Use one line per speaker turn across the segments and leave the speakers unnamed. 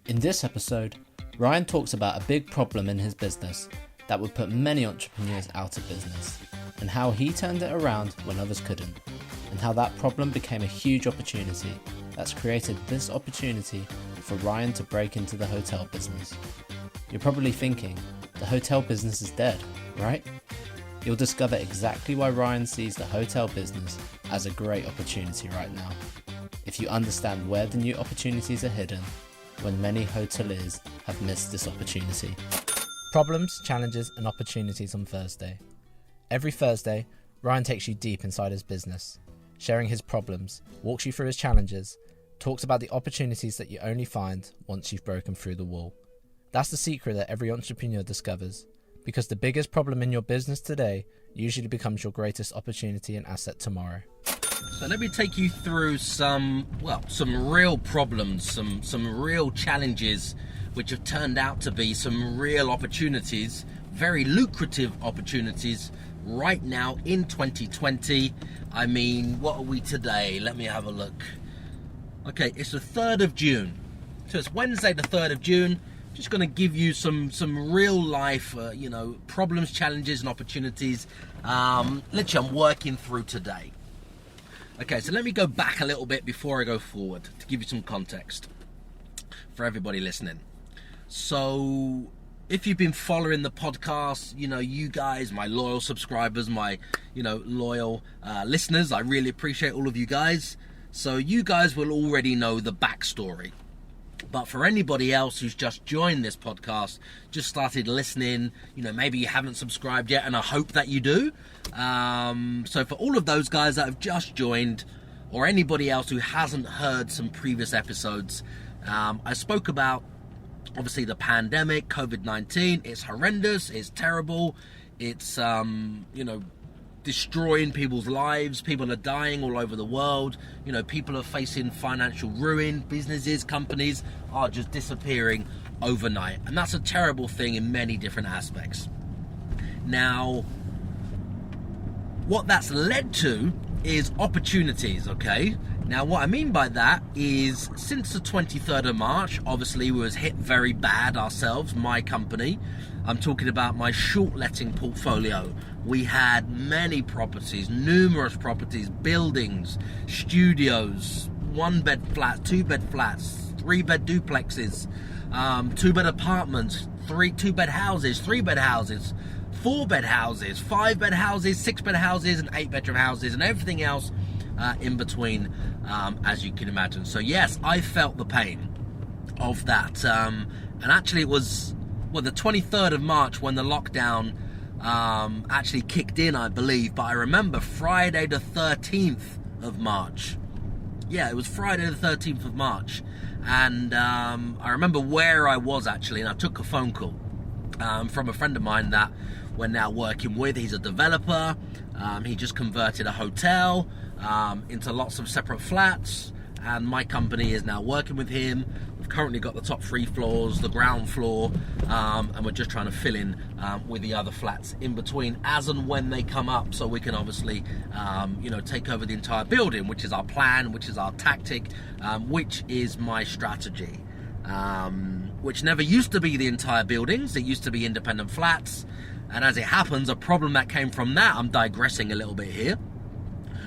In this episode, Ryan talks about a big problem in his business that would put many entrepreneurs out of business, and how he turned it around when others couldn't, and how that problem became a huge opportunity that's created this opportunity for Ryan to break into the hotel business. You're probably thinking, the hotel business is dead, right? You'll discover exactly why Ryan sees the hotel business as a great opportunity right now, if you understand where the new opportunities are hidden when many hoteliers have missed this opportunity. Problems, challenges and opportunities on Thursday. Every Thursday, Ryan takes you deep inside his business, sharing his problems, walks you through his challenges, talks about the opportunities that you only find once you've broken through the wall. That's the secret that every entrepreneur discovers, because the biggest problem in your business today usually becomes your greatest opportunity and asset tomorrow.
So let me take you through some real problems, some real challenges which have turned out to be some real opportunities, very lucrative opportunities right now in 2020. I mean, what are we today? Let me have a look. Okay, it's the 3rd of June. So it's Wednesday the 3rd of June. Just going to give you some real life, problems, challenges and opportunities literally I'm working through today. Okay, so let me go back a little bit before I go forward to give you some context for everybody listening. So if you've been following the podcast, you guys, my loyal subscribers, my, loyal listeners, I really appreciate all of you guys. So you guys will already know the backstory. But for anybody else who's just joined this podcast, just started listening, maybe you haven't subscribed yet, and I hope that you do. So for all of those guys that have just joined, or anybody else who hasn't heard some previous episodes, I spoke about, obviously, the pandemic, COVID-19. It's horrendous, it's terrible, it's, destroying people's lives. People are dying all over the world. People are facing financial ruin. Businesses, companies are just disappearing overnight. And that's a terrible thing in many different aspects. Now, what that's led to is opportunities, okay? Now, what I mean by that is since the 23rd of March, obviously we was hit very bad ourselves, my company. I'm talking about my short letting portfolio. We had many properties, numerous properties, buildings, studios, 1-bed flats, 2-bed flats, 3-bed duplexes, 2-bed apartments, 2-bed houses, 3-bed houses, 4-bed houses, 5-bed houses, 6-bed houses, and 8-bedroom houses, and everything else in between, as you can imagine. So yes, I felt the pain of that. And actually it was, the 23rd of March when the lockdown actually kicked in, I believe. But I remember Friday the 13th of March. Yeah, it was Friday the 13th of March. And I remember where I was actually, and I took a phone call from a friend of mine that we're now working with. He's a developer. He just converted a hotel into lots of separate flats, and my company is now working with him. We've currently got the top 3 floors, the ground floor, and we're just trying to fill in with the other flats in between as and when they come up, so we can obviously take over the entire building, which is our plan, which is our tactic, which is my strategy, which never used to be the entire buildings. It used to be independent flats. And as it happens, a problem that came from that, I'm digressing a little bit here,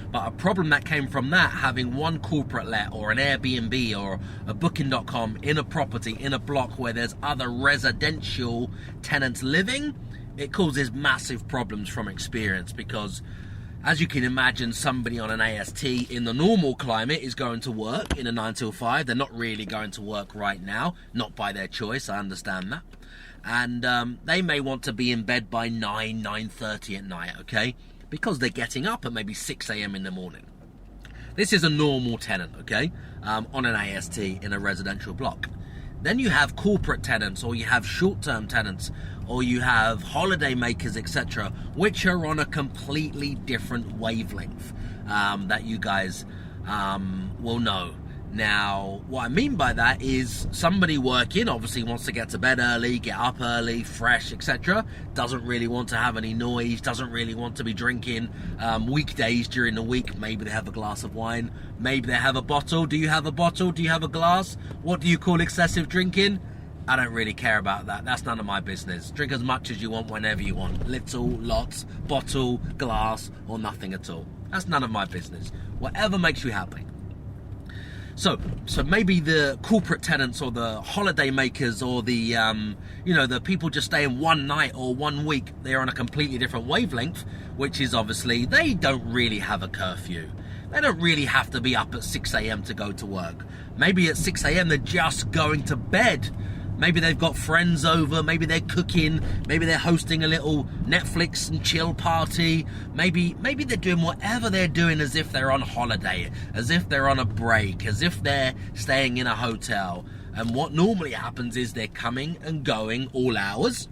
but a problem that came from that, having one corporate let or an Airbnb or a booking.com in a property, in a block where there's other residential tenants living, it causes massive problems from experience, because as you can imagine, somebody on an AST in the normal climate is going to work in a 9 till 5. They're not really going to work right now, not by their choice, I understand that. And they may want to be in bed by 9:30 at night, okay? Because they're getting up at maybe 6 a.m. in the morning. This is a normal tenant, okay? On an AST in a residential block. Then you have corporate tenants, or you have short-term tenants, or you have holiday makers, etc., which are on a completely different wavelength that you guys will know. Now, what I mean by that is somebody working obviously wants to get to bed early, get up early, fresh, etc. Doesn't really want to have any noise, doesn't really want to be drinking weekdays during the week. Maybe they have a glass of wine, maybe they have a bottle. Do you have a bottle? Do you have a glass? What do you call excessive drinking? I don't really care about that. That's none of my business. Drink as much as you want whenever you want. Little, lots, bottle, glass, or nothing at all. That's none of my business. Whatever makes you happy. So maybe the corporate tenants or the holiday makers or the, the people just staying one night or 1 week, they're on a completely different wavelength, which is obviously they don't really have a curfew. They don't really have to be up at 6 a.m. to go to work. Maybe at 6 a.m. they're just going to bed. Maybe they've got friends over, maybe they're cooking, maybe they're hosting a little Netflix and chill party, maybe they're doing whatever they're doing as if they're on holiday, as if they're on a break, as if they're staying in a hotel. And what normally happens is they're coming and going all hours,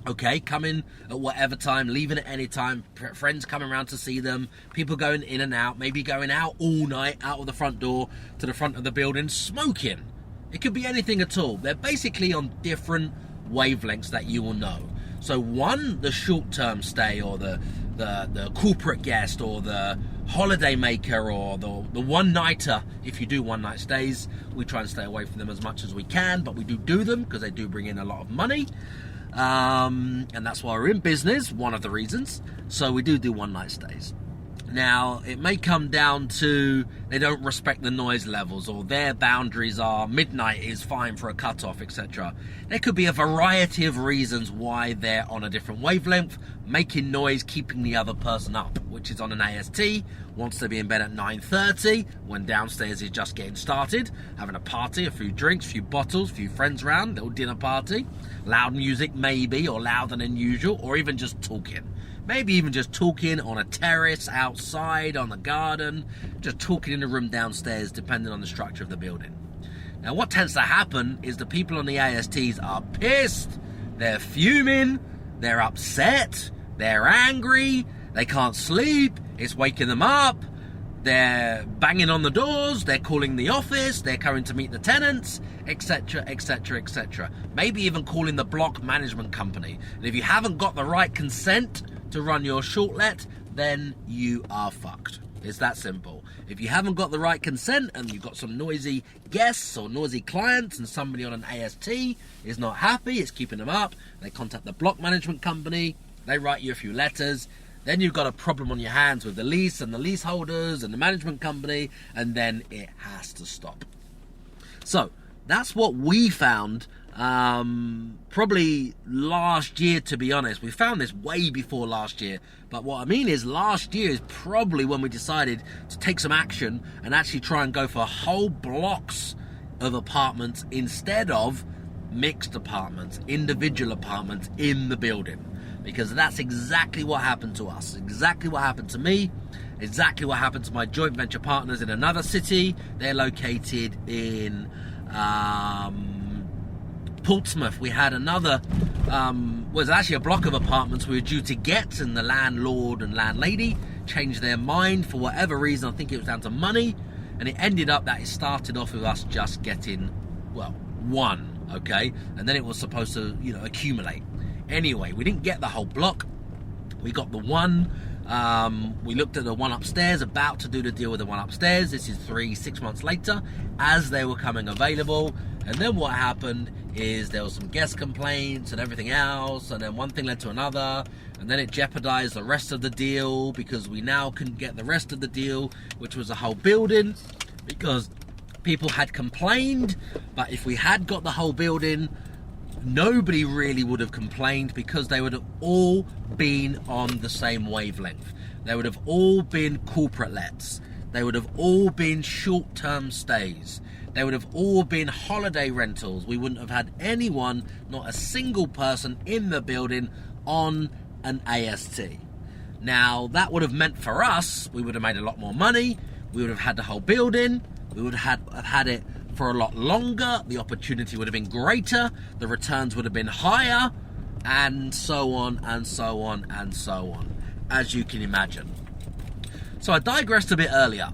okay, coming at whatever time, leaving at any time, friends coming around to see them, people going in and out, maybe going out all night, out of the front door to the front of the building, smoking. It could be anything at all. They're basically on different wavelengths that you will know. So one, the short-term stay or the corporate guest or the holiday maker or the one-nighter. If you do one-night stays, we try and stay away from them as much as we can, but we do them because they do bring in a lot of money. And that's why we're in business, one of the reasons. So we do one-night stays. Now, it may come down to they don't respect the noise levels or their boundaries are midnight is fine for a cutoff, etc. There could be a variety of reasons why they're on a different wavelength, making noise, keeping the other person up, which is on an AST, wants to be in bed at 9:30 when downstairs is just getting started, having a party, a few drinks, a few bottles, a few friends around, little dinner party, loud music maybe, or louder than usual, or even just talking. Maybe even just talking on a terrace, outside, on the garden, just talking in the room downstairs, depending on the structure of the building. Now, what tends to happen is the people on the ASTs are pissed, they're fuming, they're upset, they're angry, they can't sleep, it's waking them up, they're banging on the doors, they're calling the office, they're coming to meet the tenants, etc, etc, etc. Maybe even calling the block management company. And if you haven't got the right consent to run your short-let, then you are fucked. It's that simple. If you haven't got the right consent and you've got some noisy guests or noisy clients and somebody on an AST is not happy, it's keeping them up, they contact the block management company, they write you a few letters, then you've got a problem on your hands with the lease and the leaseholders and the management company, and then it has to stop. So that's what we found probably last year, to be honest. We found this way before last year, but what I mean is last year is probably when we decided to take some action and actually try and go for whole blocks of apartments instead of mixed apartments, individual apartments in the building, because that's exactly what happened to us, exactly what happened to me, exactly what happened to my joint venture partners in another city. They're located in Portsmouth. We had another, was actually a block of apartments we were due to get, and the landlord and landlady changed their mind for whatever reason. I think it was down to money, and it ended up that it started off with us just getting, well, one, okay? And then it was supposed to, accumulate. Anyway, we didn't get the whole block. We got the one. We looked at the one upstairs, about to do the deal with the one upstairs. This is 6 months later, as they were coming available. And then what happened is there was some guest complaints and everything else, and then one thing led to another, and then it jeopardized the rest of the deal because we now couldn't get the rest of the deal, which was a whole building, because people had complained. But if we had got the whole building, nobody really would have complained, because they would have all been on the same wavelength. They would have all been corporate lets. They would have all been short-term stays. They would have all been holiday rentals. We wouldn't have had anyone, not a single person in the building on an AST. Now, that would have meant for us, we would have made a lot more money. We would have had the whole building. We would have had it for a lot longer. The opportunity would have been greater. The returns would have been higher, and so on and so on and so on, as you can imagine. So I digressed a bit earlier.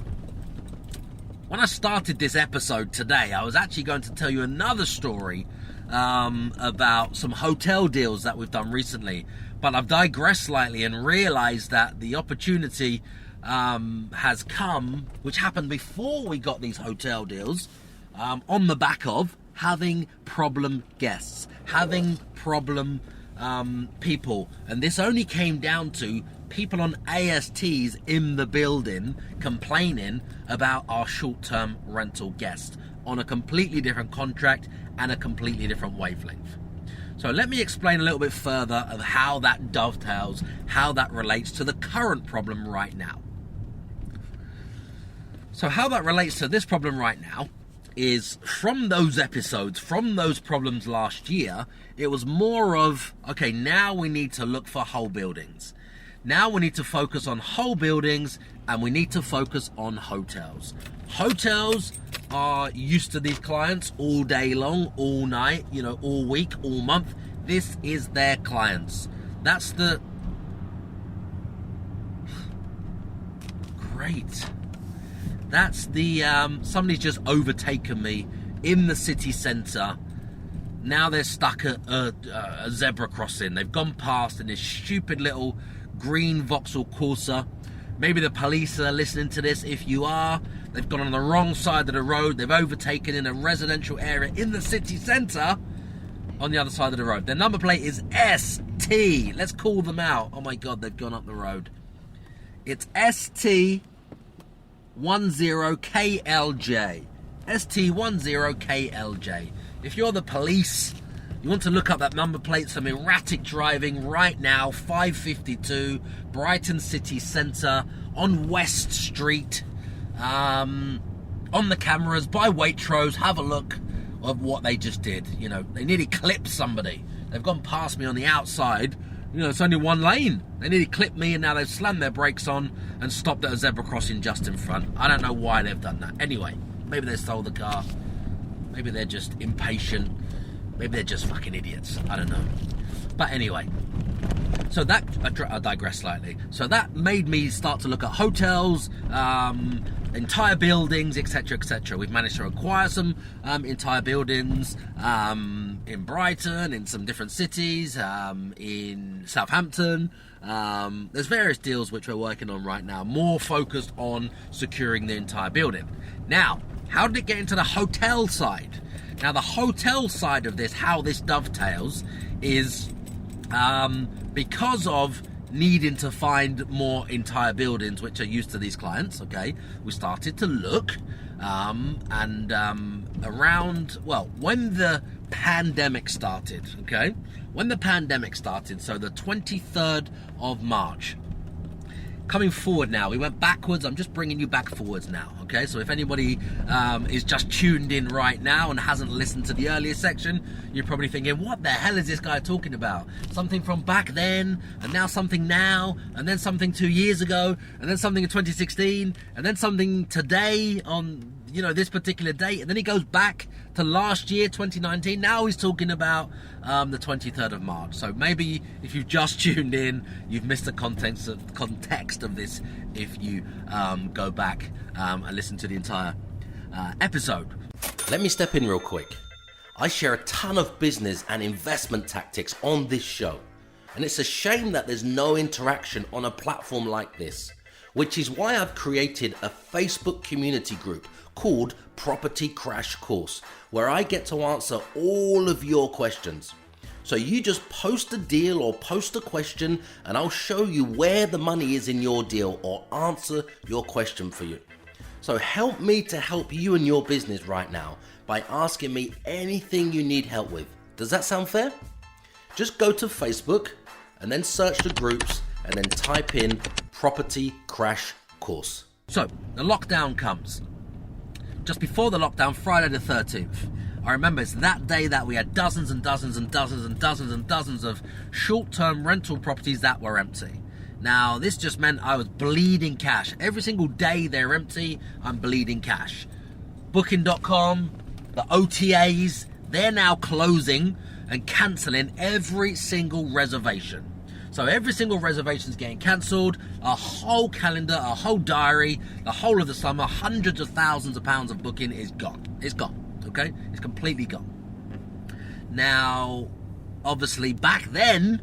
when I started this episode today, I was actually going to tell you another story about some hotel deals that we've done recently. But I've digressed slightly and realized that the opportunity has come, which happened before we got these hotel deals, on the back of having problem guests, having problem people. And this only came down to people on ASTs in the building complaining about our short-term rental guests on a completely different contract and a completely different wavelength. So let me explain a little bit further of how that dovetails, how that relates to the current problem right now. So how that relates to this problem right now is from those episodes, from those problems last year, it was more of, okay, now we need to look for whole buildings. Now we need to focus on whole buildings and we need to focus on hotels. Hotels are used to these clients all day long, all night, all week, all month. This is their clients. That's the... Great. That's the... somebody's just overtaken me in the city centre. Now they're stuck at a zebra crossing. They've gone past in this stupid little green Vauxhall Corsa. Maybe the police are listening to this. If you are, they've gone on the wrong side of the road. They've overtaken in a residential area in the city centre on the other side of the road. Their number plate is ST. Let's call them out. Oh my God, they've gone up the road. It's ST10KLJ. ST10KLJ. If you're the police, you want to look up that number plate, some erratic driving right now, 552 Brighton City Centre on West Street, on the cameras by Waitrose. Have a look of what they just did. They nearly clipped somebody. They've gone past me on the outside. It's only one lane. They nearly clipped me and now they've slammed their brakes on and stopped at a zebra crossing just in front. I don't know why they've done that. Anyway, maybe they stole the car. Maybe they're just impatient. Maybe they're just fucking idiots. I don't know. But anyway, so that, I digress slightly. So that made me start to look at hotels, entire buildings, etc., etc. We've managed to acquire some entire buildings in Brighton, in some different cities, in Southampton. There's various deals which we're working on right now, more focused on securing the entire building. Now, how did it get into the hotel side? Now, the hotel side of this, how this dovetails, is because of needing to find more entire buildings which are used to these clients, okay, we started to look around, when the pandemic started, okay, so the 23rd of March, coming forward now, we went backwards. I'm just bringing you back forwards now, okay? So if anybody is just tuned in right now and hasn't listened to the earlier section, you're probably thinking, what the hell is this guy talking about? Something from back then, and now something now, and then something 2 years ago, and then something in 2016, and then something today on, this particular date, and then he goes back to last year, 2019. Now he's talking about the 23rd of March. So maybe if you've just tuned in, you've missed the context of this if you go back and listen to the entire episode.
Let me step in real quick. I share a ton of business and investment tactics on this show, and it's a shame that there's no interaction on a platform like this, which is why I've created a Facebook community group called Property Crash Course, where I get to answer all of your questions. So you just post a deal or post a question and I'll show you where the money is in your deal or answer your question for you. So help me to help you and your business right now by asking me anything you need help with. Does that sound fair? Just go to Facebook and then search the groups and then type in Property Crash Course.
So the lockdown comes. Just before the lockdown, Friday the 13th. I remember it's that day that we had dozens and dozens and dozens and dozens and dozens of short-term rental properties that were empty. Now, this just meant I was bleeding cash. Every single day they're empty, I'm bleeding cash. Booking.com, the OTAs, they're now closing and cancelling every single reservation. So every single reservation is getting cancelled. A whole calendar, a whole diary, the whole of the summer, hundreds of thousands of pounds of booking is gone. It's gone, okay? It's completely gone. Now, obviously back then,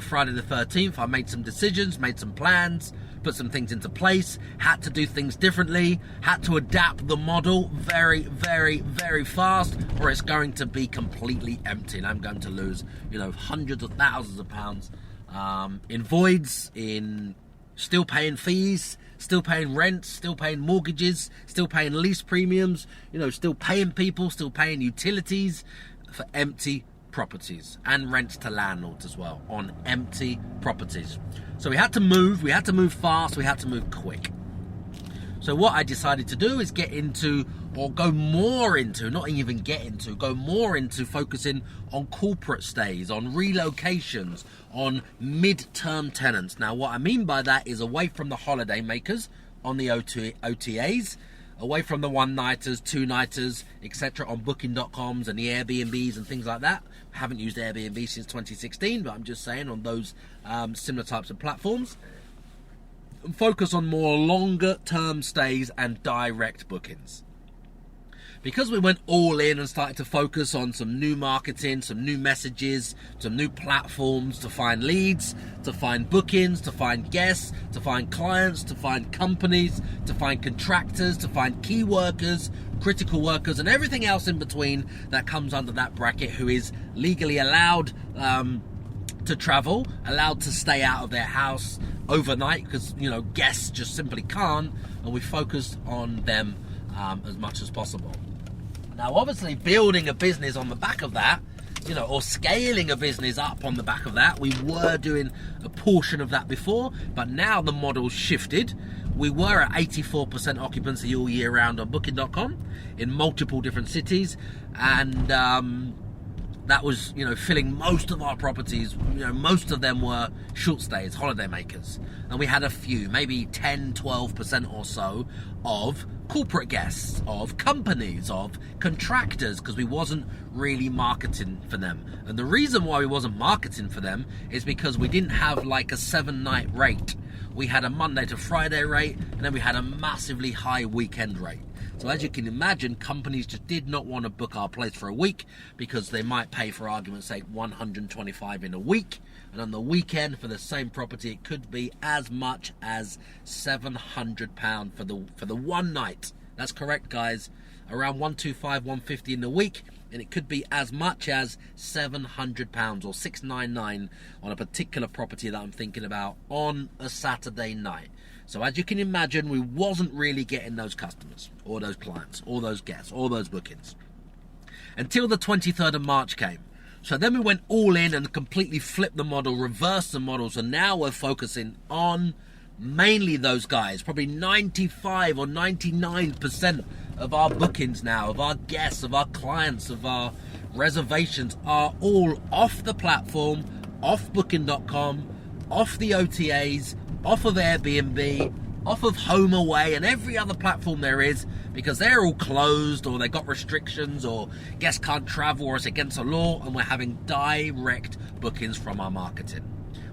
Friday the 13th, I made some decisions, made some plans, put some things into place, had to do things differently, had to adapt the model very, very, very fast, or it's going to be completely empty and I'm going to lose, hundreds of thousands of pounds in voids, in still paying fees, still paying rent, still paying mortgages, still paying lease premiums, still paying people, still paying utilities for empty properties, and rents to landlords as well on empty properties. So we had to move fast, we had to move quick. So what I decided to do is go more into focusing on corporate stays, on relocations, on mid-term tenants. Now what I mean by that is away from the holiday makers on the OTAs, away from the one-nighters, two-nighters, etc. on booking.coms and the Airbnbs and things like that. I haven't used Airbnb since 2016, but I'm just saying on those similar types of platforms. And focus on more longer-term stays and direct bookings. Because we went all in and started to focus on some new marketing, some new messages, some new platforms to find leads, to find bookings, to find guests, to find clients, to find companies, to find contractors, to find key workers, critical workers, and everything else in between that comes under that bracket who is legally allowed to travel, allowed to stay out of their house overnight because, guests just simply can't, and we focused on them as much as possible. Now, obviously, building a business on the back of that, or scaling a business up on the back of that, we were doing a portion of that before, but now the model's shifted. We were at 84% occupancy all year round on booking.com in multiple different cities, and that was, filling most of our properties. Most of them were short stays, holiday makers. And we had a few, maybe 10, 12% or so of corporate guests, of companies, of contractors, because we wasn't really marketing for them. And the reason why we wasn't marketing for them is because we didn't have like a 7-night rate. We had a Monday to Friday rate, and then we had a massively high weekend rate. So as you can imagine, companies just did not want to book our place for a week because they might pay, for argument's sake, $125 in a week. And on the weekend for the same property, it could be as much as £700 for the one night. That's correct, guys. Around $125, $150 in the week. And it could be as much as £700 or $699 on a particular property that I'm thinking about on a Saturday night. So as you can imagine, we wasn't really getting those customers or those clients or those guests or those bookings until the 23rd of March came. So then we went all in and completely flipped the model, reversed the model. So now we're focusing on mainly those guys. Probably 95 or 99% of our bookings now, of our guests, of our clients, of our reservations are all off the platform, off booking.com, off the OTAs, off of Airbnb, off of HomeAway and every other platform there is, because they're all closed or they got restrictions or guests can't travel or it's against the law, and we're having direct bookings from our marketing,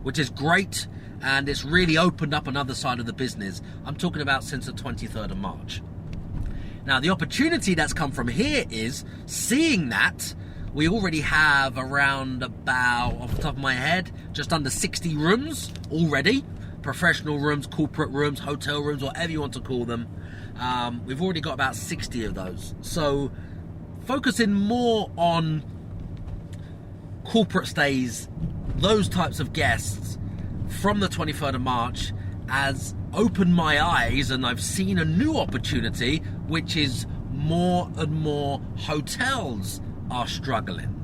which is great, and it's really opened up another side of the business. I'm talking about since the 23rd of March. Now, the opportunity that's come from here is seeing that we already have around about, off the top of my head, just under 60 rooms already. Professional rooms, corporate rooms, hotel rooms, whatever you want to call them. We've already got about 60 of those. So focusing more on corporate stays, those types of guests from the 23rd of March has opened my eyes, and I've seen a new opportunity, which is more and more hotels are struggling.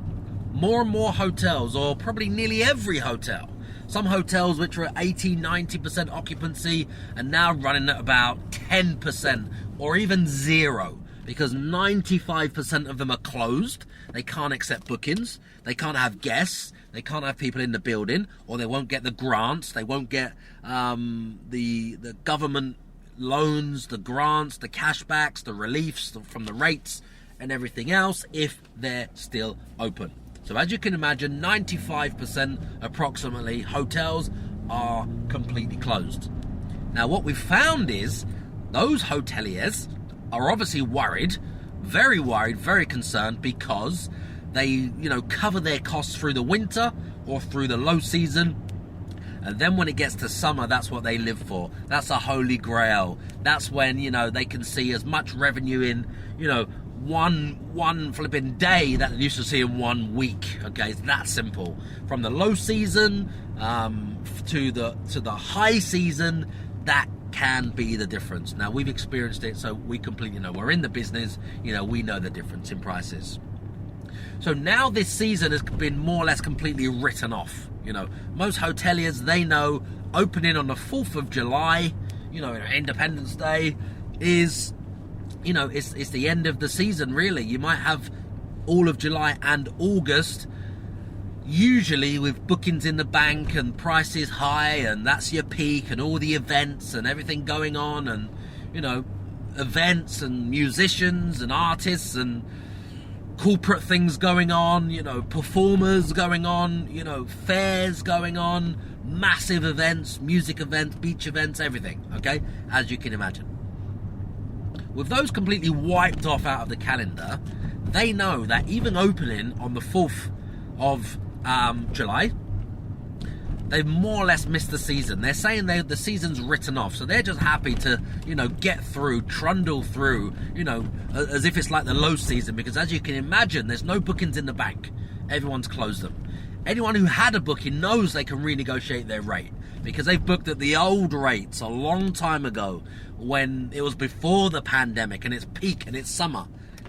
More and more hotels, or probably nearly every hotel. Some hotels which were at 80, 90% occupancy are now running at about 10% or even zero, because 95% of them are closed. They can't accept bookings. They can't have guests. They can't have people in the building, or they won't get the grants. They won't get the government loans, the grants, the cashbacks, the reliefs from the rates and everything else if they're still open. So as you can imagine, 95% approximately hotels are completely closed. Now what we've found is those hoteliers are obviously worried, very concerned, because they, cover their costs through the winter or through the low season. And then when it gets to summer, that's what they live for. That's a holy grail. That's when, they can see as much revenue in, one flipping day that they used to see in 1 week. Okay, it's that simple. From the low season to the high season, that can be the difference. Now, we've experienced it, so we completely know. We're in the business, we know the difference in prices. So now this season has been more or less completely written off. Most hoteliers, they know opening on the 4th of July, Independence Day, is, it's the end of the season, really. You might have all of July and August, usually with bookings in the bank and prices high, and that's your peak, and all the events and everything going on, and, events and musicians and artists and corporate things going on, performers going on, fairs going on, massive events, music events, beach events, everything, okay, as you can imagine. With those completely wiped off out of the calendar, they know that even opening on the 4th of July, they've more or less missed the season. They're saying the season's written off, so they're just happy to, get through, trundle through, as if it's like the low season, because as you can imagine, there's no bookings in the bank. Everyone's closed them. Anyone who had a booking knows they can renegotiate their rate, because they've booked at the old rates a long time ago when it was before the pandemic and it's peak and it's summer.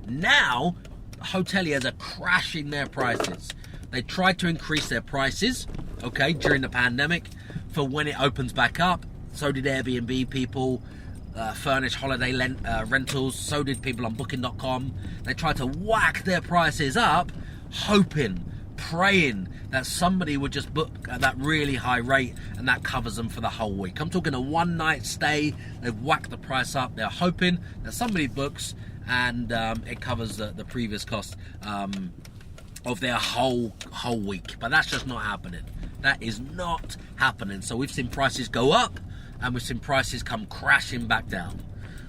Now, hoteliers are crashing their prices. They tried to increase their prices, okay, during the pandemic for when it opens back up. So did Airbnb people, furnished holiday rentals. So did people on booking.com. They tried to whack their prices up, hoping, praying that somebody would just book at that really high rate and that covers them for the whole week. I'm talking a one night stay. They've whacked the price up. They're hoping that somebody books and it covers the previous cost of their whole week. But that's just not happening. That is not happening. So we've seen prices go up and we've seen prices come crashing back down.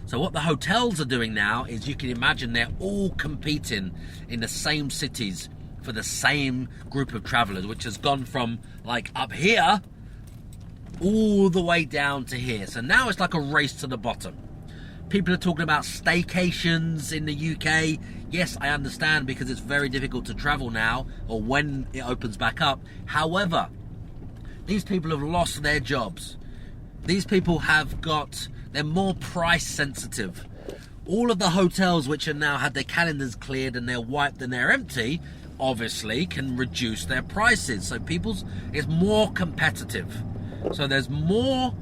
So what the hotels are doing now is, you can imagine, they're all competing in the same cities for the same group of travelers, which has gone from like up here all the way down to here. So now it's like a race to the bottom. People are talking about staycations in the UK. Yes, I understand, because it's very difficult to travel now, or when it opens back up. However, these people have lost their jobs. These people they're more price sensitive. All of the hotels which are now had their calendars cleared and they're wiped and they're empty, obviously can reduce their prices. So it's more competitive. So there's more,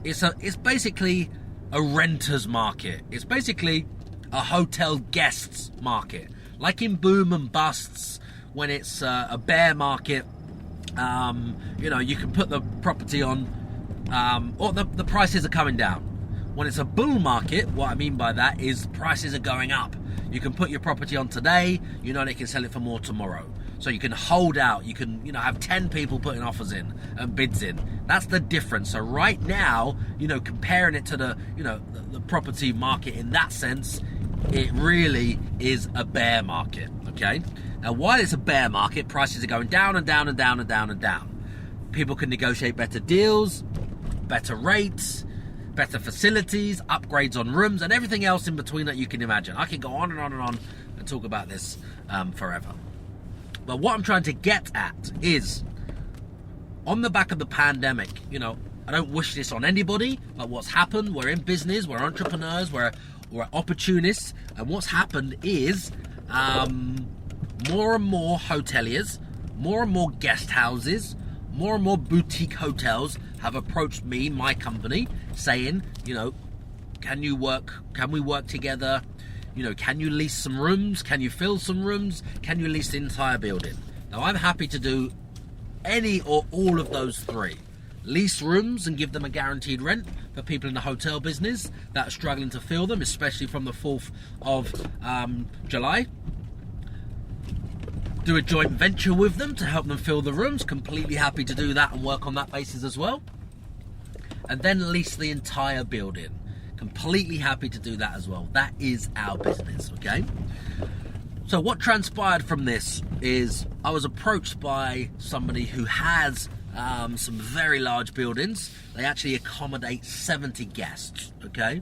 it's basically a renter's market. It's basically a hotel guests market. Like in boom and busts, when it's a bear market, you can put the property on, or the prices are coming down. When it's a bull market, what I mean by that is prices are going up. You can put your property on today, they can sell it for more tomorrow. So you can hold out, you can, have 10 people putting offers in and bids in. That's the difference. So right now, comparing it to the property market in that sense, it really is a bear market, okay? Now, while it's a bear market, prices are going down and down and down and down and down. People can negotiate better deals, better rates, better facilities, upgrades on rooms, and everything else in between that you can imagine. I can go on and on and on and talk about this forever. But what I'm trying to get at is, on the back of the pandemic, I don't wish this on anybody, but what's happened, we're in business, we're entrepreneurs, we're opportunists, and what's happened is more and more hoteliers, more and more guest houses, more and more boutique hotels have approached me, my company, saying, can we work together? Can you lease some rooms? Can you fill some rooms? Can you lease the entire building? Now, I'm happy to do any or all of those three. Lease rooms and give them a guaranteed rent for people in the hotel business that are struggling to fill them, especially from the 4th of July. do a joint venture with them to help them fill the rooms. Completely happy to do that and work on that basis as well. And then lease the entire building. Completely happy to do that as well. That is our business, okay? So what transpired from this is I was approached by somebody who has some very large buildings. They actually accommodate 70 guests, okay?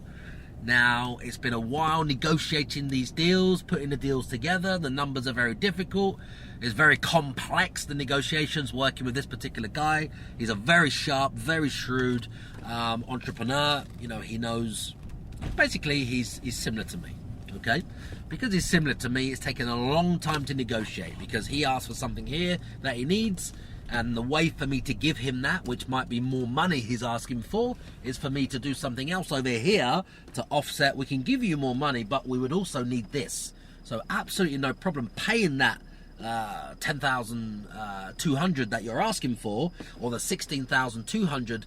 Now, it's been a while negotiating these deals, putting the deals together. The numbers are very difficult. It's very complex, the negotiations, working with this particular guy. He's a very sharp, very shrewd entrepreneur. You know, he knows, basically, he's similar to me, okay? Because he's similar to me, it's taken a long time to negotiate, because he asked for something here that he needs, and the way for me to give him that, which might be more money he's asking for, is for me to do something else over here to offset. We can give you more money, but we would also need this. So absolutely no problem paying that 10,200 that you're asking for, or the 16,200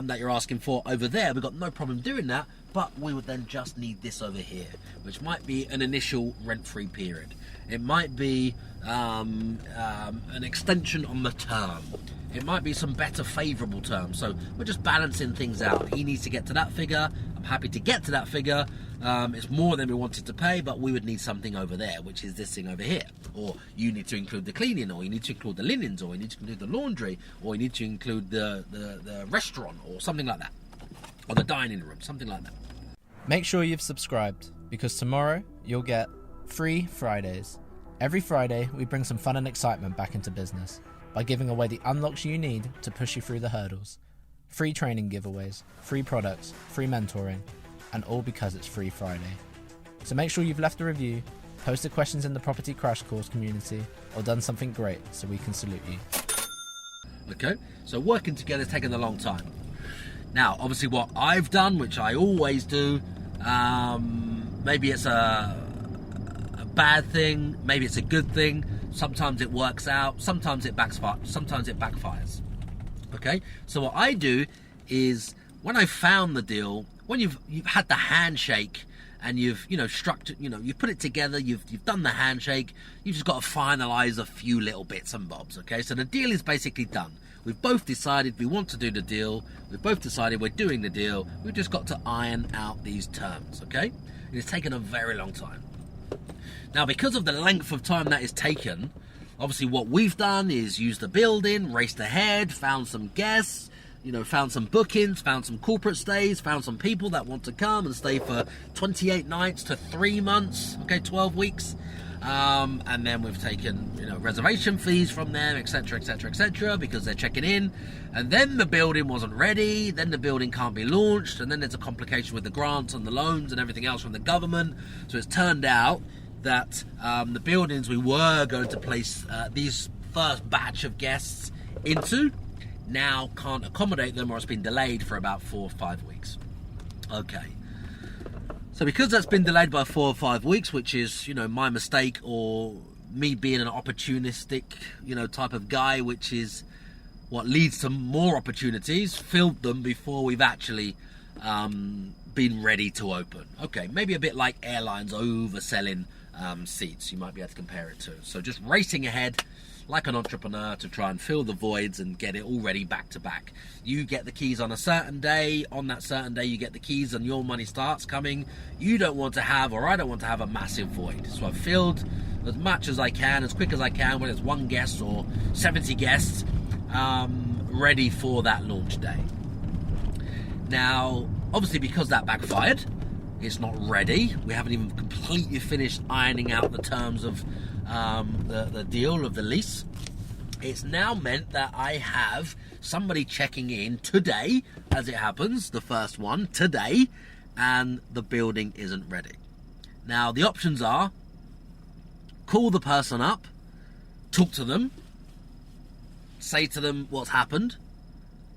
that you're asking for over there. We've got no problem doing that, but we would then just need this over here, which might be an initial rent-free period. It might be an extension on the term. It might be some better favourable terms. So we're just balancing things out. He needs to get to that figure. I'm happy to get to that figure. It's more than we wanted to pay, but we would need something over there, which is this thing over here. Or you need to include the cleaning, or you need to include the linens, or you need to include the laundry, or you need to include the restaurant, or something like that. Or the dining room, something like that.
Make sure you've subscribed, because tomorrow you'll get free Fridays. Every Friday, we bring some fun and excitement back into business by giving away the unlocks you need to push you through the hurdles. Free training giveaways, free products, free mentoring, and all because it's Free Friday. So make sure you've left a review, posted questions in the Property Crash Course community, or done something great so we can salute you.
Okay, so working together has taken a long time. Now, obviously what I've done, which I always do, maybe it's a bad thing, maybe it's a good thing. Sometimes it works out, sometimes it backfires. Okay, so what I do is, when I found the deal, when you've had the handshake and you've structured, you've put it together, you've done the handshake, you've just got to finalize a few little bits and bobs. Okay, so the deal is basically done. We've both decided we want to do the deal. We've both decided we're doing the deal. We've just got to iron out these terms. Okay, and it's taken a very long time. Now, because of the length of time that is taken, obviously what we've done is use the building, raced ahead, found some guests, found some bookings, found some corporate stays, found some people that want to come and stay for 28 nights to 3 months, okay, 12 weeks. And then we've taken, reservation fees from them, etc., etc., etc., because they're checking in. And then the building wasn't ready, then the building can't be launched, and then there's a complication with the grants and the loans and everything else from the government. So it's turned out that the buildings we were going to place these first batch of guests into now can't accommodate them, or it's been delayed for about 4 or 5 weeks. Okay. So because that's been delayed by 4 or 5 weeks, which is, my mistake, or me being an opportunistic, type of guy, which is what leads to more opportunities, filled them before we've actually been ready to open. Okay, maybe a bit like airlines overselling seats, you might be able to compare it to. So just racing ahead like an entrepreneur to try and fill the voids and get it all ready back to back. You get the keys on a certain day. On that certain day, you get the keys and your money starts coming. You don't want to have, or I don't want to have, a massive void. So I've filled as much as I can, as quick as I can, whether it's 1 guest or 70 guests, ready for that launch day. Now, obviously, because that backfired, it's not ready. We haven't even completely finished ironing out the terms of the deal of the lease. It's now meant that I have somebody checking in today, as it happens, the first one today, and the building isn't ready. Now, the options are call the person up, talk to them, say to them what's happened,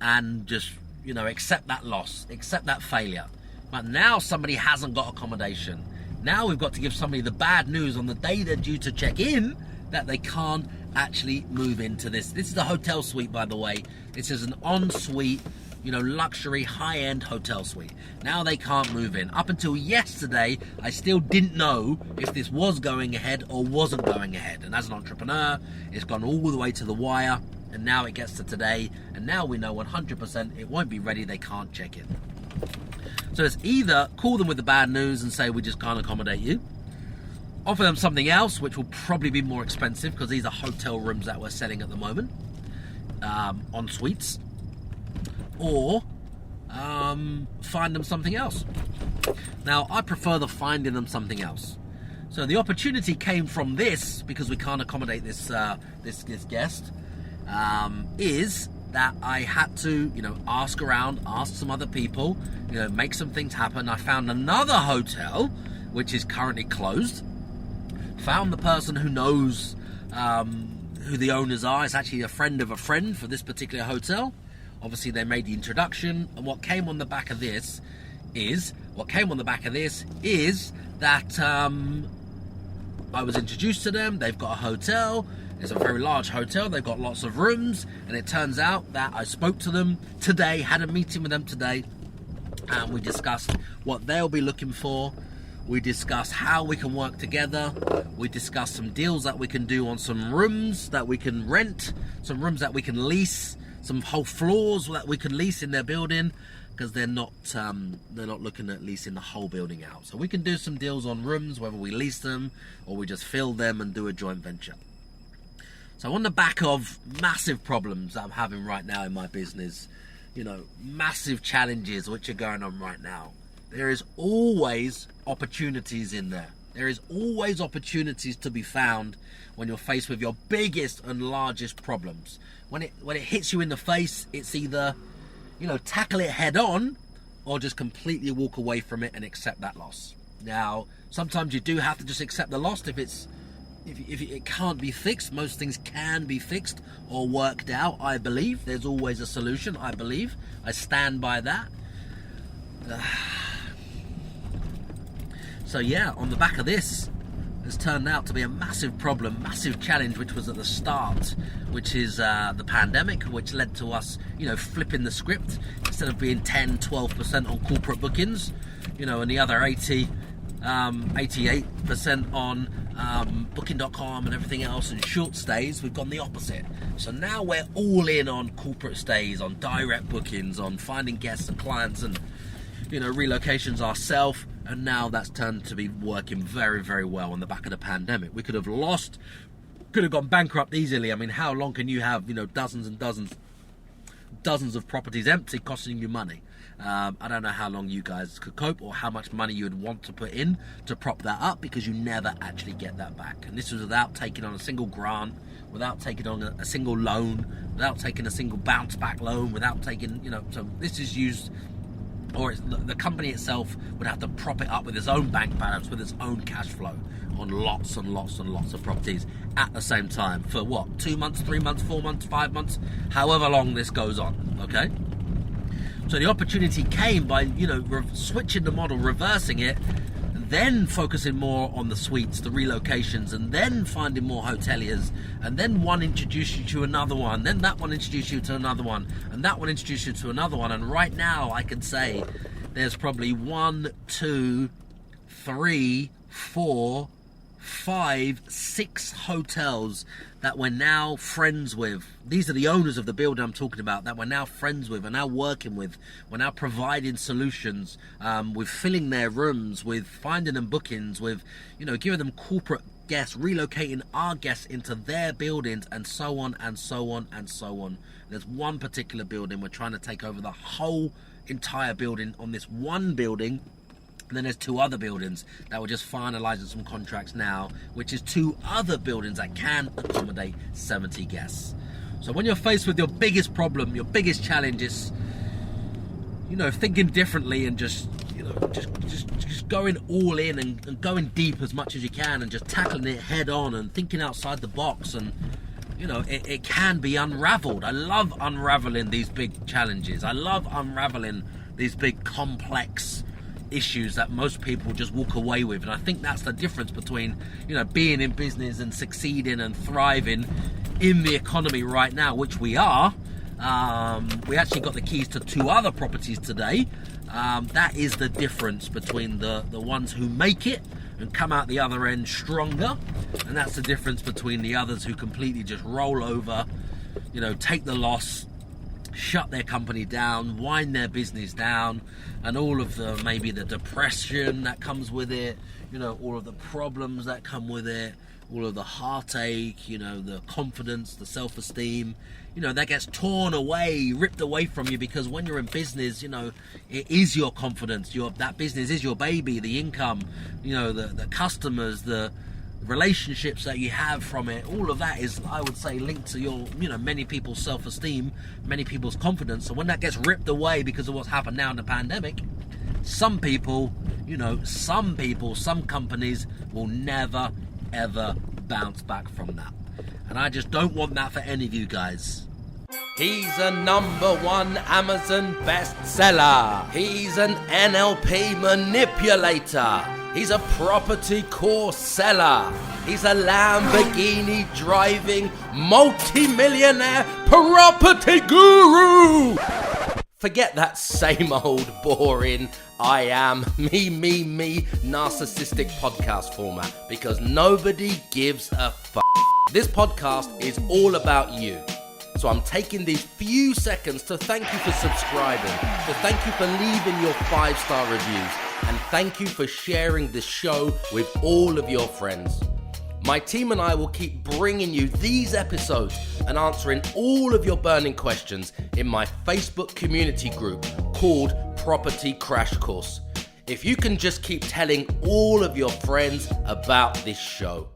and just, accept that loss, accept that failure. But now somebody hasn't got accommodation. Now we've got to give somebody the bad news on the day they're due to check in that they can't actually move into this. This is a hotel suite, by the way. This is an ensuite luxury high-end hotel suite. Now they can't move in. Up until yesterday, I still didn't know if this was going ahead or wasn't going ahead. And as an entrepreneur, it's gone all the way to the wire, and now it gets to today, and now we know 100% it won't be ready, they can't check it. So it's either call them with the bad news and say we just can't accommodate you, offer them something else, which will probably be more expensive because these are hotel rooms that we're selling at the moment, en suites, or find them something else. Now, I prefer the finding them something else. So the opportunity came from this, because we can't accommodate this guest, is that I had to, ask around, ask some other people, make some things happen. I found another hotel, which is currently closed. Found the person who knows who the owners are. It's actually a friend of a friend for this particular hotel. Obviously, they made the introduction, and what came on the back of this is that I was introduced to them. They've got a hotel. It's a very large hotel. They've got lots of rooms, and it turns out that I spoke to them today, had a meeting with them today, and we discussed what they'll be looking for. We discussed how we can work together. We discussed some deals that we can do on some rooms that we can rent, some rooms that we can lease, some whole floors that we can lease in their building, because they're not looking at leasing the whole building out. So we can do some deals on rooms, whether we lease them or we just fill them and do a joint venture. So on the back of massive problems that I'm having right now in my business, massive challenges which are going on right now, there is always opportunities in there. There is always opportunities to be found when you're faced with your biggest and largest problems. When it hits you in the face, it's either, tackle it head on, or just completely walk away from it and accept that loss. Now, sometimes you do have to just accept the loss if it can't be fixed. Most things can be fixed or worked out, I believe. There's always a solution, I believe. I stand by that. So yeah, on the back of this, has turned out to be a massive problem, massive challenge, which was at the start, which is the pandemic, which led to us, flipping the script. Instead of being 10, 12% on corporate bookings, and the other 88% on booking.com and everything else and short stays, we've gone the opposite. So now we're all in on corporate stays, on direct bookings, on finding guests and clients and, relocations ourselves. And now that's turned to be working very, very well on the back of the pandemic. We could have gone bankrupt easily. I mean, how long can you have, dozens and dozens of properties empty, costing you money? I don't know how long you guys could cope, or how much money you would want to put in to prop that up, because you never actually get that back. And this was without taking on a single grant, without taking on a single loan, without taking a single bounce back loan, without taking, so this is used, or the company itself would have to prop it up with its own bank balance, with its own cash flow on lots and lots and lots of properties at the same time for 2 months, 3 months, 4 months, 5 months, however long this goes on, okay? So the opportunity came by, switching the model, reversing it, then focusing more on the suites, the relocations, and then finding more hoteliers, and then one introduced you to another one, then that one introduced you to another one, and that one introduced you to another one. And right now I can say there's probably 1, 2, 3, 4, 5, 6 hotels that we're now friends with. These are the owners of the building I'm talking about, that we're now friends with, we're now working with, we're now providing solutions, with filling their rooms, with finding them bookings, with giving them corporate guests, relocating our guests into their buildings, and so on and so on and so on. There's one particular building we're trying to take over the whole entire building on this one building. And then there's 2 other buildings that we're just finalising some contracts now, which is 2 other buildings that can accommodate 70 guests. So when you're faced with your biggest problem, your biggest challenge is, thinking differently and just going all in and going deep as much as you can and just tackling it head on and thinking outside the box, and it can be unraveled. I love unraveling these big challenges. I love unraveling these big complex issues that most people just walk away with. And I think that's the difference between being in business and succeeding and thriving in the economy right now, which we are, We actually got the keys to 2 other properties today. That is the difference between the ones who make it and come out the other end stronger, and that's the difference between the others who completely just roll over, take the loss, shut their company down, wind their business down, and all of maybe the depression that comes with it, all of the problems that come with it, all of the heartache, the confidence, the self-esteem, that gets torn away, ripped away from you, because when you're in business, it is your confidence. That business is your baby, the income, the customers, the relationships that you have from it. All of that is, I would say, linked to your, many people's self-esteem, many people's confidence. So when that gets ripped away because of what's happened now in the pandemic, some people, some companies will never, ever bounce back from that. And I just don't want that for any of you guys.
He's a #1 Amazon bestseller. He's an NLP manipulator. He's a property course seller. He's a Lamborghini driving multi-millionaire property guru. Forget that same old boring I am me narcissistic podcast format, because nobody gives a fuck. This podcast is all about you. So I'm taking these few seconds to thank you for subscribing, to thank you for leaving your 5-star reviews, and thank you for sharing this show with all of your friends. My team and I will keep bringing you these episodes and answering all of your burning questions in my Facebook community group called Property Crash Course. If you can just keep telling all of your friends about this show.